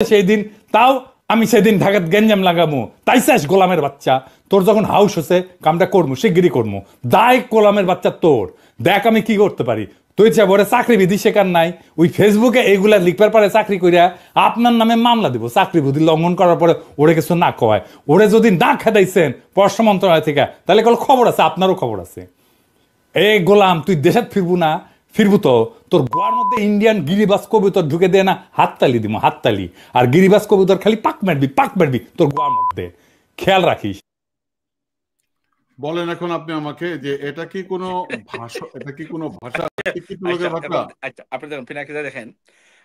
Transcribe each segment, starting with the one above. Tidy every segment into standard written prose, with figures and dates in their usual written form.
সেই দিন তাও আমি সেদিন ঢাকাত গেঞ্জাম লাগামু তাই চাস গোলামের বাচ্চা তোর যখন হাউস হচ্ছে কামটা করমু শিগগিরই করমু দায় গোলামের বাচ্চা তোর দেখ আমি কি করতে পারি তুই যা বলে চাকরি বিধি শেখার নাই ওই ফেসবুকে এইগুলা লিখবার পারে চাকরি করিয়া আপনার নামে মামলা দিব চাকরি বিধি লঙ্ঘন করার পরে ওরে কিছু না কয় ওরে যদি না খেদাইছেন পররাষ্ট্র মন্ত্রণালয় থেকে তাহলে কোনো খবর আছে আপনারও খবর আছে এই গোলাম তুই দেশে ফিরবু না ফিরবু তো তোর গোয়ার মধ্যে ইন্ডিয়ান গিরিবাস কবুতর ঢুকে দেয় না হাততালি দিব হাততালি আর গিরিবাস কবুতর খালি পাক মারবি তোর গোয়ার মধ্যে খেয়াল রাখিস বলেন এখন আপনি আমাকে যে এটা কি কোনো ভাষা এটা কি কোনো ভাষা আচ্ছা আপনি দেখেন পিনাকিদা দেখেন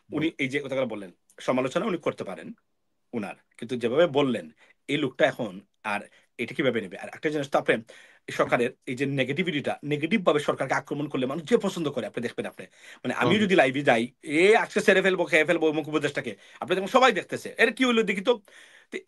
উনি এই যে কথাগুলো বললেন সমালোচনা উনি করতে পারেন উনার কিন্তু যেভাবে বললেন এই লোকটা এখন আর এটা কিভাবে নেবে আর একটা জিনিস তো আপনি সরকারের এই যে নেগেটিভিটিটা নেগেটিভ ভাবে সরকারকে আক্রমণ করলে মানুষ যে পছন্দ করে আপনি দেখবেন আপনি মানে আমি যদি লাইভে যাই আজকে সেরে ফেলবো খেয়ে ফেলবো মুখ উপদেশটাকে আপনি দেখুন সবাই দেখতেছে এর কি হইলো দেখি তো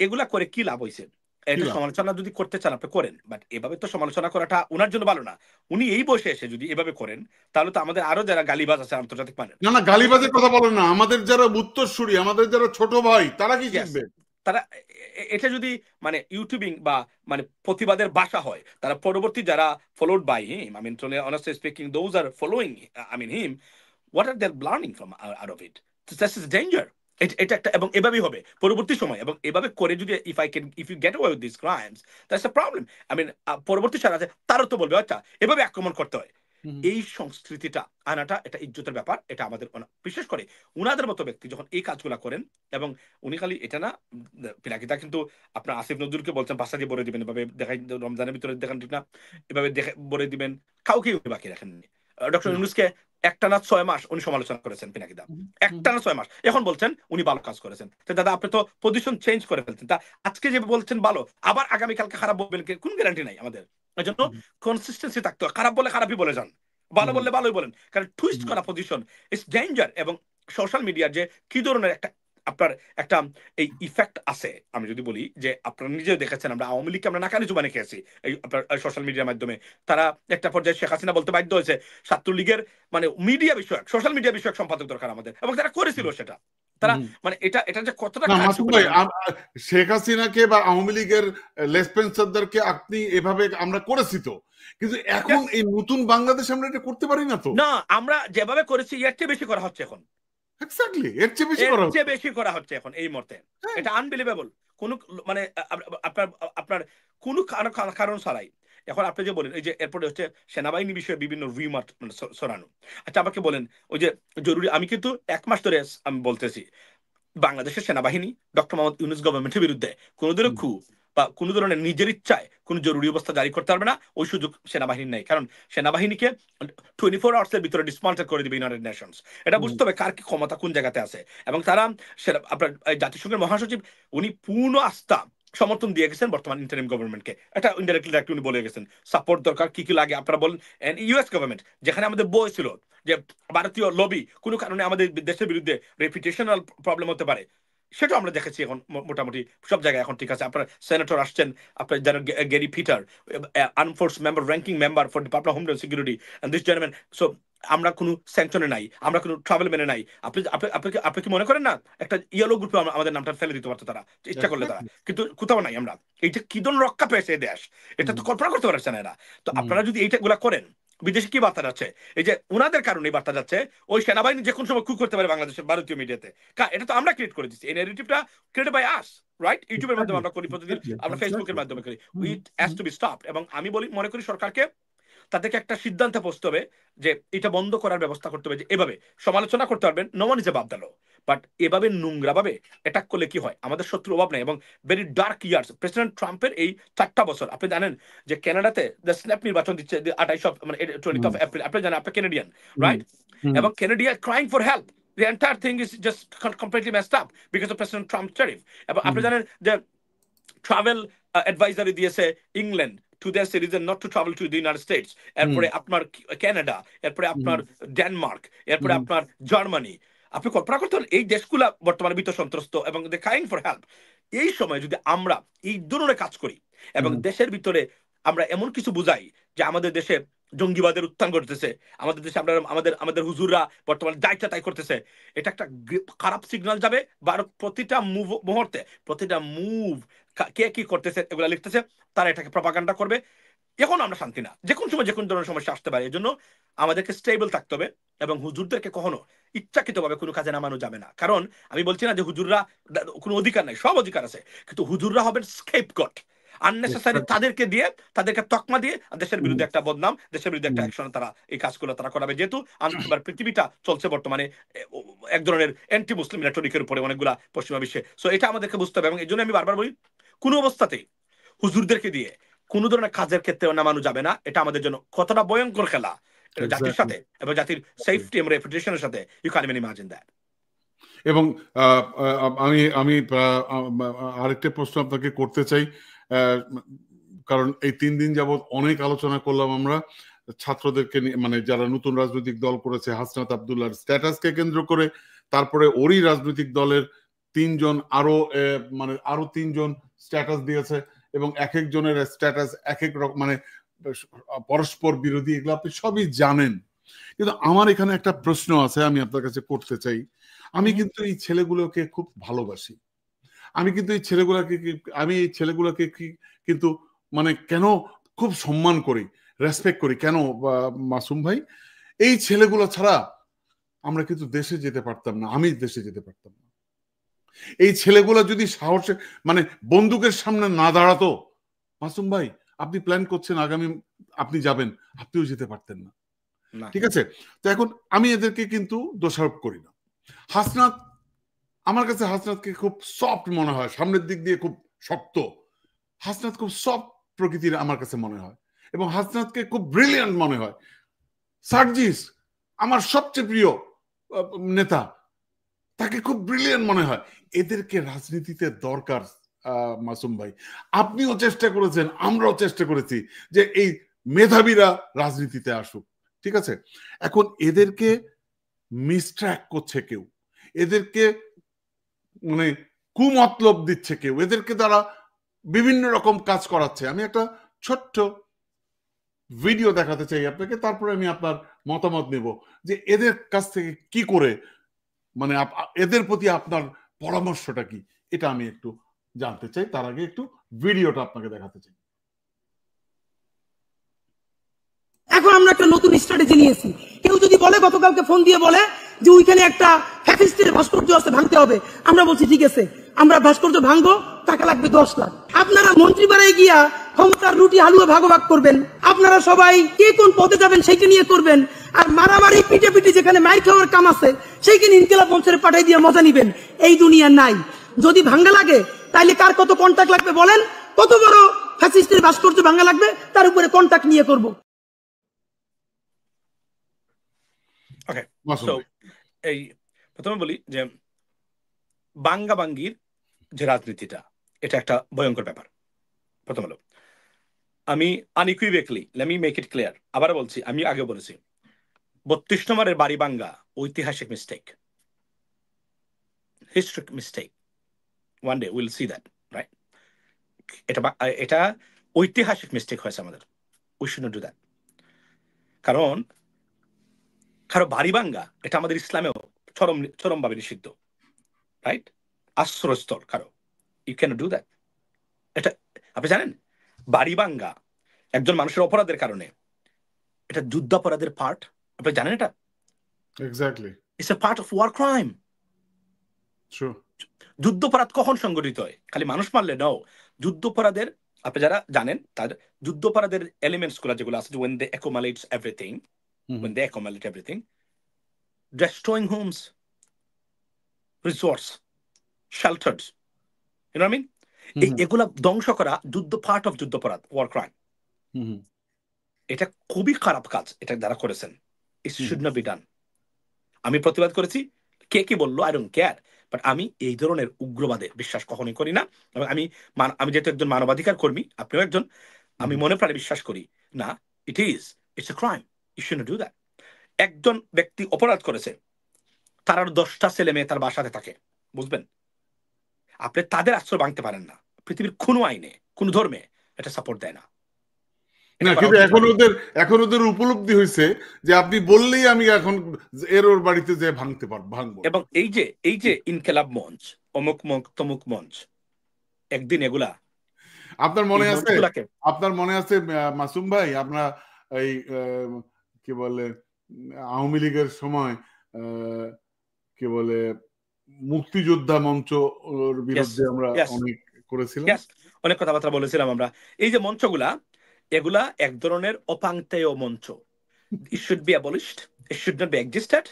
এগুলা করে কি লাভ হয়েছে এটা সমালোচনা যদি করতে চান আপনি করেন বাট এভাবে তো সমালোচনা করাটা ওনার জন্য ভালো না উনি এই বসে এসে যদি এভাবে করেন তাহলে তো আমাদের আরো যারা গালিবাজ আছে আন্তর্জাতিক মানে না গালিবাজের কথা বলেন না আমাদের যারা উত্তরসূরি আমাদের যারা ছোট ভাই তারা কি শিখবে তারা এটা যদি মানে ইউটিউবিং বা মানে প্রতিবাদের ভাষা হয় তারা পরবর্তী যারা followed by him I mean honestly speaking those are following I mean him what are they learning from out of it this is danger এটা একটা এবং এভাবেই হবে পরবর্তী সময় এবং এভাবে করে যদি if you get away with these crimes that's a problem I mean পরবর্তী সারা আছে তারও তো বলবে আচ্ছা এভাবে আক্রমণ করতে হয় এই সংস্কৃতিটা আনাটা এটা ইজ্জতের ব্যাপার এটা আমাদের বিশেষ করে উনাদের মতো ব্যক্তি যখন এই কাজগুলা করেন এবং উনি খালি এটা না পিনাকিদা কিন্তু আপনার আসিফ নজরুলকে বলছেন ভাষা দিয়ে বলে দিবেন এভাবে দেখাই রমজানের ভিতরে দেখান ঠিক না এভাবে দেখে বলে দিবেন কাউকে বাকি রাখেননি ডক্টর ইউনূসকে একটানা 6 মাস উনি সমালোচনা করেছেন পিনাকিদা একটানা 6 মাস এখন বলছেন উনি ভালো কাজ করেছেন তো দাদা আপনি তো পজিশন চেঞ্জ করে ফেলছেন তা আজকে যে বলছেন ভালো আবার আগামীকালকে খারাপ বলবেন কোন গ্যারান্টি নাই আমাদের এই জন্য কনসিস্টেন্সি থাকতে হয় খারাপ বলে খারাপই বলে যান ভালো বললে ভালোই বলেন কারণ টুইস্ট করা পজিশন ইটস ডেঞ্জার এবং সোশ্যাল মিডিয়ার যে কি ধরনের একটা আপনার একটা এই ইফেক্ট আছে আমি যদি বলি যে আপনারা নিজেও দেখেছেন আমরা আওয়ামী লীগকে আমরা নাকানি জুবানে খেয়েছি এই আপনার সোশ্যাল মিডিয়ার মাধ্যমে তারা একটা পর্যায়ে শেখ হাসিনা বলতে বাধ্য হয়েছে ছাত্রলীগের মানে মিডিয়া বিষয়ক সোশ্যাল মিডিয়া বিষয়ক সম্পাদক দরকার আমাদের এবং তারা করেছিল সেটা তারা মানে এটা যে কতটা শেখ হাসিনাকে বা আওয়ামী লীগের লেসপেন্সারদেরকে আপনি এভাবে আমরা করেছি তো কিন্তু এখন এই নতুন বাংলাদেশ আমরা এটা করতে পারি না তো না আমরা যেভাবে করেছি এর চেয়ে বেশি করা হচ্ছে এখন এক্স্যাক্টলি এর চেয়ে বেশি করা হচ্ছে এখন এই মুহূর্তে এটা আনবিলিভেবল কোন মানে আপনার কোন কারণ ছাড়াই এখন আপনি যে বলেন এই যে এরপরে হচ্ছে সেনাবাহিনী বিষয়ে বিভিন্ন রিমার্ক ছড়ানো আচ্ছা আমাকে বলেন ওই যে জরুরি আমি কিন্তু 1 মাস ধরে আমি বলতেছি বাংলাদেশের সেনাবাহিনী ডক্টর মোহাম্মদ ইউনূস গভর্নমেন্টের বিরুদ্ধে কোন ধরনের খু বা কোন ধরনের নিজের ইচ্ছায় কোন জরুরি অবস্থা জারি করতে পারবে না ওই সুযোগ সেনাবাহিনী নেই কারণ সেনাবাহিনীকে 24 আওয়ার্সের ভিতরে ডিসমান্টেল করে দিবে ইউনাইটেড নেশনস এটা বুঝতে হবে কার কি ক্ষমতা কোন জায়গাতে আছে এবং তারা আপনার জাতিসংঘের মহাসচিব উনি পূর্ণ আস্থা সমর্থন দিয়ে গেছেন বর্তমান ইন্টারিম গভর্নমেন্টকে এটা ইনডাইরেক্টলি উনি বলে গেছেন সাপোর্ট দরকার কি লাগে আপনারা বলেন ইউএস গভর্নমেন্ট যেখানে আমাদের বই ছিল যে ভারতীয় লবি কোনো কারণে আমাদের দেশের বিরুদ্ধে রেপুটেশনাল প্রবলেম হতে পারে সেটা আমরা দেখেছি এখন মোটামুটি সব জায়গায় এখন ঠিক আছে আপনার সেনেটর আসছেন আপনার যারা গ্যারি পিটার আনফোর্স member ranking member for department of homeland security and this gentleman so আমরা কোনো স্যাংশনে নাই আমরা কোনো ট্রাভেল মেনে নাই আপনি কি মনে করেন না একটা ইয়েলো গ্রুপে আমাদের নামটা ফেলে দিতে পারতো তারা ইচ্ছা করলে তারা কিন্তু কোথাও নাই আমরা এইটা কি ধরনের রক্ষা পেয়েছে এই দেশ এটা তো কল্পনা করতে পারছে না এরা তো আপনারা যদি এইটা গুলা করেন বিদেশে কি বার্তা যাচ্ছে এই যে ওনাদের কারণে বার্তা যাচ্ছে ওই সেনাবাহিনী যে কোন সময় কু করতে পারে বাংলাদেশের ভারতীয় মিডিয়াতে এটা তো আমরা ক্রিয়েট করে দিচ্ছি এই ন্যারেটিভটা ক্রিয়েটেড বাই আস রাইট ইউটিউবের মাধ্যমে আমরা করি প্রতিদিন আমরা ফেসবুকের মাধ্যমে করি it has to be stopped এবং আমি মনে করি সরকারকে তাদেরকে একটা সিদ্ধান্তে পৌঁছতে হবে যে এটা বন্ধ করার ব্যবস্থা করতে হবে যে এভাবে সমালোচনা করতে পারবেন নো ওয়ান ইজ এ বাবদালো বাট এভাবে নোংরা ভাবে অ্যাটাক করলে কি হয় আমাদের শত্রুর অভাব নেই এবং ভেরি ডার্ক ইয়ার্স প্রেসিডেন্ট ট্রাম্পের এই 4টা বছর আপনি জানেন যে কানাডাতে দ্য স্ন্যাপ নির্বাচন দিচ্ছে 28 মানে 20 এপ্রিল আপনি জানেন আপনি ক্যানাডিয়ান রাইট এবং Canada crying for help the entire thing is just completely messed up because of President Trump's tariff এবং আপনি জানেন যে ট্রাভেল অ্যাডভাইজারি দিয়েছে England to their citizen not to travel to the United States এরপরে আপনার Canada এরপরে আপনার Denmark এরপরে আপনার জার্মানি আপনি কল্পনা করতে পারেন এই দেশগুলা বর্তমানে ভীত সন্ত্রস্ত এবং দে ক্রাইং ফর হেল্প এই সময় যদি আমরা এই ধরনের কাজ করি এবং দেশের ভিতরে আমরা এমন কিছু বুঝাই যে আমাদের দেশে জঙ্গিবাদের উত্থান ঘটতেছে আমাদের দেশে, আমরা আমাদের আমাদের হুজুররা বর্তমানে যা ইচ্ছা তাই করতেছে, এটা একটা খারাপ সিগন্যাল যাবে। প্রতিটা মুহূর্তে প্রতিটা মুভ কে কি করতেছে এগুলা লিখতেছে, তারা এটাকে প্রপাগান্ডা করবে। এখন আমরা শান্তি না, যে কোনো সময় যে কোনো ধরনের সমস্যা আসতে পারে। এই জন্য আমাদেরকে স্টেবল থাকতে হবে এবং হুজুরদেরকে কখনো ইচ্ছাকৃতভাবে কোনো কাজে নামানো যাবে না। কারণ আমি বলছি না যে হুজুররা কোনো অধিকার নাই, সব অধিকার আছে, কিন্তু হুজুররা হবেন স্কেপগট। আননেসেসারি তাদেরকে দিয়ে, তাদেরকে তকমা দিয়ে দেশের বিরুদ্ধে একটা বদনাম, দেশের বিরুদ্ধে একটা অ্যাকশন তারা এই কাজগুলো তারা করাবে। যেহেতু পৃথিবীটা চলছে বর্তমানে এক ধরনের অ্যান্টি মুসলিম রেটরিকের উপরে অনেকগুলা পশ্চিমা বিশ্বে। সো এটা আমাদেরকে বুঝতে হবে এবং এই জন্য আমি বারবার বলি কোনো অবস্থাতেই হুজুরদেরকে দিয়ে কোনো ধরনের কাজের ক্ষেত্রে নামানো যাবে না। এটা আমাদের জন্য কতটা ভয়ঙ্কর খেলা জাতির সাথে এবং জাতির সেফটি এবং রেপুটেশনের সাথে, you can even imagine that. এবং আমি আমি আরেকটা প্রশ্ন আপনাকে করতে চাই, কারণ এই 3 দিন যাবত অনেক আলোচনা করলাম আমরা ছাত্রদেরকে নিয়ে, মানে যারা নতুন রাজনৈতিক দল করেছে হাসনাত আব্দুল্লাহর স্ট্যাটাসকে কেন্দ্র করে, তারপরে ওরই রাজনৈতিক দলের 3 জন আরো 3 জন স্ট্যাটাস দিয়েছে এবং এক একজনের স্ট্যাটাস এক এক রকম, মানে পরস্পর বিরোধী, এগুলো আপনি সবই জানেন। কিন্তু আমার এখানে একটা প্রশ্ন আছে, আমি আপনার কাছে করতে চাই। আমি কিন্তু এই ছেলেগুলোকে খুব ভালোবাসি, আমি কিন্তু এই ছেলেগুলোকে কিন্তু মানে কেন খুব সম্মান করি, রেসপেক্ট করি কেন মাসুম ভাই? এই ছেলেগুলো ছাড়া আমরা কিন্তু দেশে যেতে পারতাম না, আমি দেশে যেতে পারতাম না। এই ছেলেগুলো যদি সাহসে মানে বন্দুকের সামনে না দাঁড়াতো, মাসুম ভাই আপনি প্ল্যান করছেন আগামী আপনি যাবেন, আপনিও যেতে পারতেন না। ঠিক আছে? তো এখন আমি এদেরকে কিন্তু দোষারোপ করি না। হাসনাত, আমার কাছে হাসনাতকে খুব সফট মনে হয়, সামনের দিক দিয়ে খুব শক্ত। হাসনাত খুব সফট প্রকৃতির আমার কাছে মনে হয় এবং হাসনাতকে খুব ব্রিলিয়ান্ট মনে হয়। সার্জিস আমার সবচেয়ে প্রিয় নেতা, তাকে খুব ব্রিলিয়ান্ট মনে হয়। এদেরকে রাজনীতিতে দরকার মাসুম ভাই। আপনিও চেষ্টা করেছেন, আমরাও চেষ্টা করেছি যে এই মেধাবীরা রাজনীতিতে আসুক। ঠিক আছে? এখন এদেরকে মিসট্র্যাক করছে কেউ, এদেরকে মানে কুমতলব দিচ্ছে কেউ, এদেরকে দ্বারা বিভিন্ন রকম কাজ করাচ্ছে। আমি একটা ছোট্ট ভিডিও দেখাতে চাই আপনাকে, তারপরে আমি আপনার মতামত নেব যে এদের কাছ থেকে কি করে, মানে এদের প্রতি আপনার পরামর্শটা কি, এটা আমি একটু জানতে চাই। তার আগে একটু ভিডিওটা আপনাকে দেখাতে চাই। এখন আমরা একটা নতুন স্ট্র্যাটেজি নিয়েছি। কেউ যদি বলে, গতকালকে ফোন দিয়ে বলে যে ওইখানে একটা ফ্যাসিস্টের ভাস্কর্য আছে, ভাঙতে হবে, আমরা বলছি ঠিক আছে, আমরা ভাস্কর্য ভাঙবো, টাকা লাগবে 10 লাখ। আপনারা মন্ত্রী বাড়ায় গিয়া ক্ষমতার রুটি হালুয়া ভাগাভাগ করবেন, আপনারা সবাই কে কোন পদে যাবেন সেইটা নিয়ে করবেন, আর মারামারি পিটে পিটে যেখানে মাইর খাওয়ার কাম আছে সেইখানে ইনকিলাব মঞ্চের পাঠাই দিয়ে মজা নিবেন। এই দুনিয়া নাই। যদি ভাঙ্গা লাগে তাইলে কার কত কন্টাক্ট লাগবে বলেন, কত বড় ফ্যাসিস্টের ভাস্কর্য ভাঙ্গা লাগবে তার উপরে কন্টাক্ট নিয়ে করবো। ওকে, সো এই প্রথমে বলি যে বাঙ্গাবাঙ্গির যে রাজনীতিটা, এটা একটা ভয়ঙ্কর ব্যাপার। প্রথম হলো, আমি unequivocally let me make it clear, আবার বলছি, আমি আগে বলেছি 32 নম্বরের বাড়ি বাঙ্গা ঐতিহাসিক mistake, historic mistake. One day will see that, right? এটা ঐতিহাসিক মিস্টেক হয়েছে আমাদের। We should not do that. কারণ কারো বাড়ি ভাঙ্গা এটা আমাদের ইসলামেও চরমভাবে নিষিদ্ধ, রাইট? আশ্রয়স্থল কারো, ইউ ক্যান ডু দ্যাট। এটা আপনি জানেন, বাড়ি ভাঙ্গা একজন মানুষের অপরাধের কারণে, এটা যুদ্ধাপরাধের পার্ট। আপনি জানেন এটা? Exactly, it's a part of war crime. যুদ্ধাপরাধ কখন সংগঠিত হয়? খালি মানুষ মারলে নাও। যুদ্ধাপরাধের, আপনি যারা জানেন তার যুদ্ধাপরাধের এলিমেন্টস গুলো যেগুলো আছে, when they accumulate everything, when they accumulate everything, destroying homes, resorts, shelters, you know what I mean? এগুলা ধ্বংস করা পার্ট অফ যুদ্ধাপরাধ, ওয়ার ক্রাইম। এটা খুবই খারাপ কাজ এটা যারা করেছেন। It should not be done. আমি প্রতিবাদ করেছি, কে কি বললো আই ডোন্ট কেয়ার, বাট আমি এই ধরনের উগ্রবাদে বিশ্বাস কখনোই করি না। এবং আমি যেহেতু একজন মানবাধিকার কর্মী, আপনিও একজন, আমি মনে প্রাণে বিশ্বাস করি না, it's a crime, you should not do that. একজন ব্যক্তি অপরাধ করেছে, তার আর 10টা ছেলে মেয়ে তার বাসাতে থাকে, বুঝবেন? আপনি তাদের আশ্রয় ভাঙতে পারেন না। পৃথিবীর কোনো আইনে, কোনো ধর্মে এটা সাপোর্ট দেয় না। না, এটা করা কিন্তু উচিত হয়নি। এখন ওদের উপলব্ধি হয়েছে যে আপনি বললেই আমি এখন ওর বাড়িতে যে ভাঙবো না। এবং এই যে ইনকেলাব মঞ্চ, অমুক মঞ্চ, তমুক মঞ্চ, একদিন এগুলা আপনার এই মনে আছে মঞ্চগুলাকে মাসুম ভাই, আমরা এই কি বলে আওয়ামী লীগের সময় আহ, কি বলে মুক্তিযোদ্ধা মঞ্চ ওর ইয়েস, বিরুদ্ধে আমরা ইয়েস, অনেক করেছিলাম। ইয়েস, অনেক কথাবার্তা বলেছিলাম আমরা। এই যে মঞ্চগুলা, এগুলা এক ধরনের অপাংতেয় মঞ্চ। It should be abolished. It should not be existed.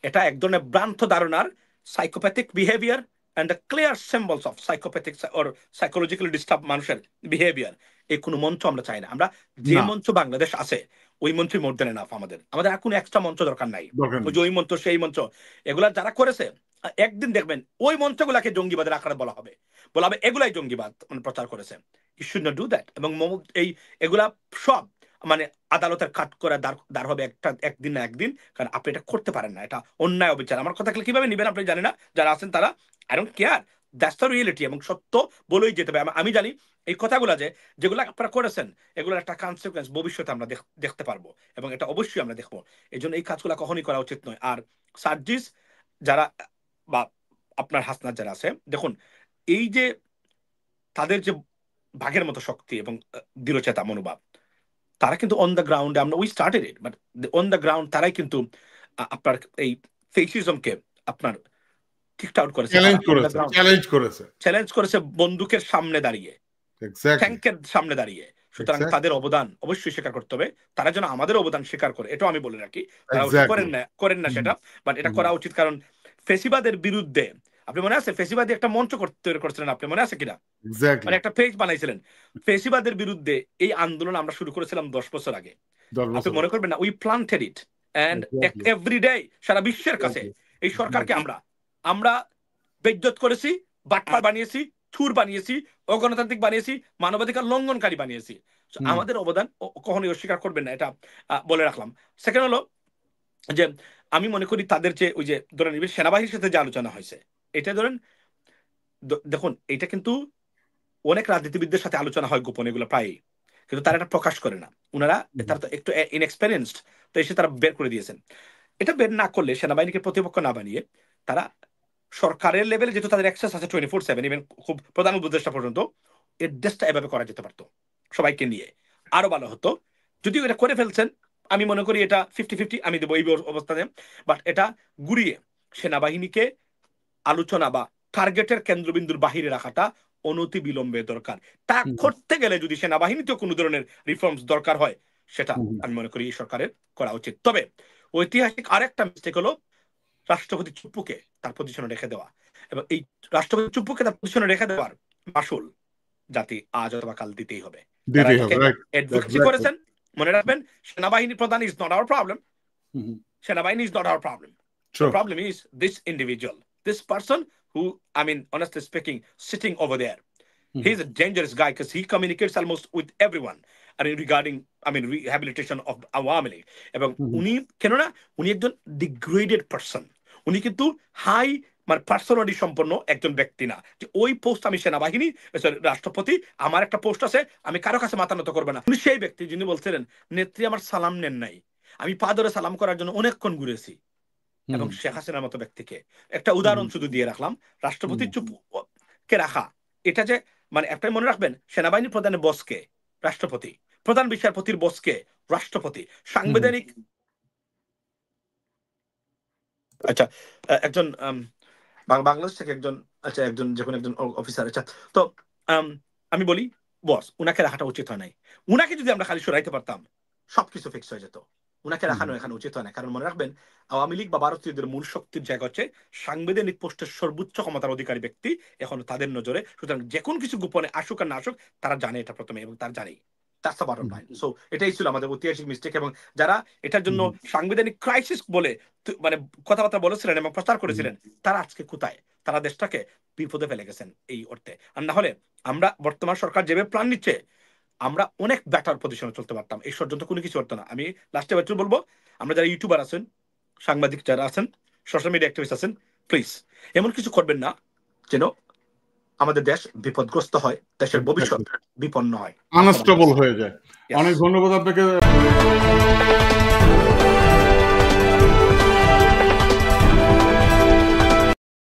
এটা এক ধরনের ভ্রান্ত ধারণার psychopathic behaviour and the clear symbols of psychopathic or psychologically disturb মানুষের বিহেভিয়ার। এই কোনো মঞ্চ আমরা চাই না। আমরা যে না, মঞ্চ বাংলাদেশ আছে ওই মঞ্চই মোর দেন এনাফ। আমাদের আর কোনো এক্সট্রা মঞ্চ দরকার নাই। দরকার ওই নেই। যে ওই মঞ্চ সেই মঞ্চ এগুলা যারা করেছে, একদিন দেখবেন ওই মঞ্চগুলাকে জঙ্গিবাদের আকারে বলা হবে, এগুলাই জঙ্গিবাদ মানে প্রচার করেছে। You should not do that. এবং এই এগুলা সব মানে আদালতের কাট করে দাঁড় হবে একদিন না একদিন, কারণ আপনি এটা করতে পারেন না। এটা অন্যায় অবিচার। আমার কথা কিভাবে নিবেন আপনি জানেন না, যারা আছেন তারা। I don't care, that's the reality. এবং সত্য বলেই যেতে হবে। আমি জানি এই কথাগুলো যেগুলো আপনারা করেছেন এগুলোর একটা কনসিকুয়েন্স ভবিষ্যতে আমরা দেখতে পারবো, এবং এটা অবশ্যই আমরা দেখবো। এই জন্য এই কাজগুলো কখনই করা উচিত নয়। আর সার্জিস যারা বা আপনার হাসনাত যারা আছে, দেখুন এই যে তাদের যে বাঘের মতো শক্তি এবং দৃঢ়চেতা মনোভাব, তারা কিন্তু অন দ্য গ্রাউন্ডে, আমরা we started it, but on the ground তারাই কিন্তু আপনার এই ফেসিজমকে আপনার কিক আউট করেছে। চ্যালেঞ্জ করেছে বন্দুকের সামনে দাঁড়িয়ে, ট্যাঙ্কের সামনে দাঁড়িয়ে। সুতরাং তাদের অবদান অবশ্যই স্বীকার করতে হবে। তারা যেন আমাদের অবদান স্বীকার করে, এটাও আমি বলে রাখি। তারা করেন না সেটা, বাট এটা করা উচিত। কারণ ফেসিবাদের বিরুদ্ধে, আপনি মনে আছে ফেসিবাদী একটা মঞ্চ তৈরি করেছিলেন, আপনি মনে আছে কিনা? মানে একটা পেজ বানাইছিলেন ফেসিবাদের বিরুদ্ধে। এই আন্দোলন আমরা শুরু করেছিলাম 10 বছর আগে। আপনি মনে করবেন না? We planted it and every day সারা বিশ্বের কাছে এই সরকারকে আমরা বেজ্জত করেছি, বাটপার বানিয়েছি, থুর বানিয়েছি, অগণতান্ত্রিক বানিয়েছি, মানবাধিকার লঙ্ঘনকারী বানিয়েছি। আমাদের অবদান কখনোই অস্বীকার করবেন না, এটা বলে রাখলাম। সেকেন্ড হলো যে আমি মনে করি তাদের যে ওই যে ধরেন সেনাবাহিনীর সাথে যে আলোচনা হয়েছে, এটা ধরেন দেখুন এটা কিন্তু অনেক রাজনীতিবিদদের সাথে আলোচনা হয় গোপন, এগুলো প্রায়, কিন্তু তারা এটা প্রকাশ করে না। ওনারা তারা তো একটু ইনএক্সপেরিয়েন্সড, তো এসে তারা বের করে দিয়েছেন। এটা বের না করলে, সেনাবাহিনীকে প্রতিপক্ষ না বানিয়ে, তারা সরকারের লেভেলে যেহেতু তাদের অ্যাক্সেস আছে 24/7, ইভেন খুব প্রধান উপদেষ্টা পর্যন্ত, এর দেশটা এভাবে করা যেতে পারতো সবাইকে নিয়ে, আরো ভালো হতো। যদিও এটা করে ফেলছেন, আমি মনে করি এটা 50-50 আমি দেবো এই অবস্থানে। বাট এটা ঘুরিয়ে সেনাবাহিনীকে আলোচনা বা টার্গেটের কেন্দ্রবিন্দুর বাহিরে রাখাটা অনতি বিলম্বে দরকার। তা করতে গেলে যদি সেনাবাহিনীতেও কোনো ধরনের রিফর্মস দরকার হয়, সেটা আমি মনে করি এই সরকারের করা উচিত। তবে ঐতিহাসিক আরেকটা মিস্টেক হলো রাষ্ট্রপতি চুপ্পুকে তার পজিশনে রেখে দেওয়া, এবং এই রাষ্ট্রপতি চুপ্পুকে তার পজিশনে রেখে দেওয়ার মাসুল জাতি আজ অথবা কাল দিতেই হবে। অ্যাডভোকেসি করেছেন, মনে রাখবেন সেনাবাহিনী প্রধান ইজ নট আওয়ার প্রবলেম। সেনাবাহিনী is not our problem. The problem is this individual, this person who, I mean, honestly speaking, sitting over there. He's a dangerous guy because he communicates almost with everyone regarding, I mean, rehabilitation of Awami League. এবং উনি কেননা উনি একজন degraded person. উনি কিন্তু high মানে personality সম্পন্ন একজন ব্যক্তি না যে ওই পোস্ট আমি সেনাবাহিনী রাষ্ট্রপতি, আমার একটা পোস্ট আছে, আমি কারো কাছে মাথা নত করবো না। উনি সেই ব্যক্তি যিনি বলছিলেন, নেত্রী আমার সালাম নেন নাই, আমি পা ধরে সালাম করার জন্য অনেকক্ষণ ঘুরেছি। এবং শেখ হাসিনার মতো ব্যক্তিকে একটা উদাহরণ শুধু দিয়ে রাখলাম, রাষ্ট্রপতি চুপ কে রাখা, এটা যে মানে একটাই মনে রাখবেন, সেনাবাহিনী প্রধানের বসকে রাষ্ট্রপতি, প্রধান বিচারপতির বসকে রাষ্ট্রপতি, সাংবিধানিক আচ্ছা একজন বাংলাদেশ থেকে একজন, আচ্ছা একজন যখন একজন অফিসার, আচ্ছা তো আমি বলি বস, উনাকে রাখাটা উচিত হয় নাই। উনাকে যদি আমরা খালি সরাইতে পারতাম সবকিছু ফিক্স হয়ে যেত। উনাকে রাখানো এখানে উচিত হয় না। কারণ মনে রাখবেন, আওয়ামী লীগ বা ভারতীয়দের মূল শক্তির জায়গা হচ্ছে সাংবিধানিক পোস্টের সর্বোচ্চ ক্ষমতার অধিকারী ব্যক্তি এখন তাদের নজরে। সুতরাং যে কোনো কিছু গোপনে আসুক আর না আসুক, তারা জানে এটা প্রথমে, এবং তারা জানেই। That's the bottom line. So এটাই ছিল আমাদের ঐতিহাসিক মিস্টেক। এবং যারা এটার জন্য সাংবিধানিক ক্রাইসিস বলে মানে কথাবার্তা বলেছিলেন এবং প্রচার করেছিলেন, তারা আজকে কোথায়? তারা দেশটাকে বিপদে ফেলে গেছেন এই অর্থে। আর না হলে আমরা বর্তমান সরকার যেভাবে প্ল্যান নিচ্ছে, আমরা অনেক বেটার পজিশনে চলতে পারতাম। এই পর্যন্ত কোনো কিছু হতো না। আমি লাস্টে বেটার বলবো, আমরা যারা ইউটিউবার আছেন, সাংবাদিক যারা আছেন, সোশ্যাল মিডিয়া অ্যাক্টিভিস্ট আছেন, প্লিজ এমন কিছু করবেন না যেন আমাদের দেশ বিপদগ্রস্ত হয়, দেশের ভবিষ্যৎ বিপন্ন হয়, আনস্টেবল হয়ে যায়। অনেক ধন্যবাদ আপনাকে।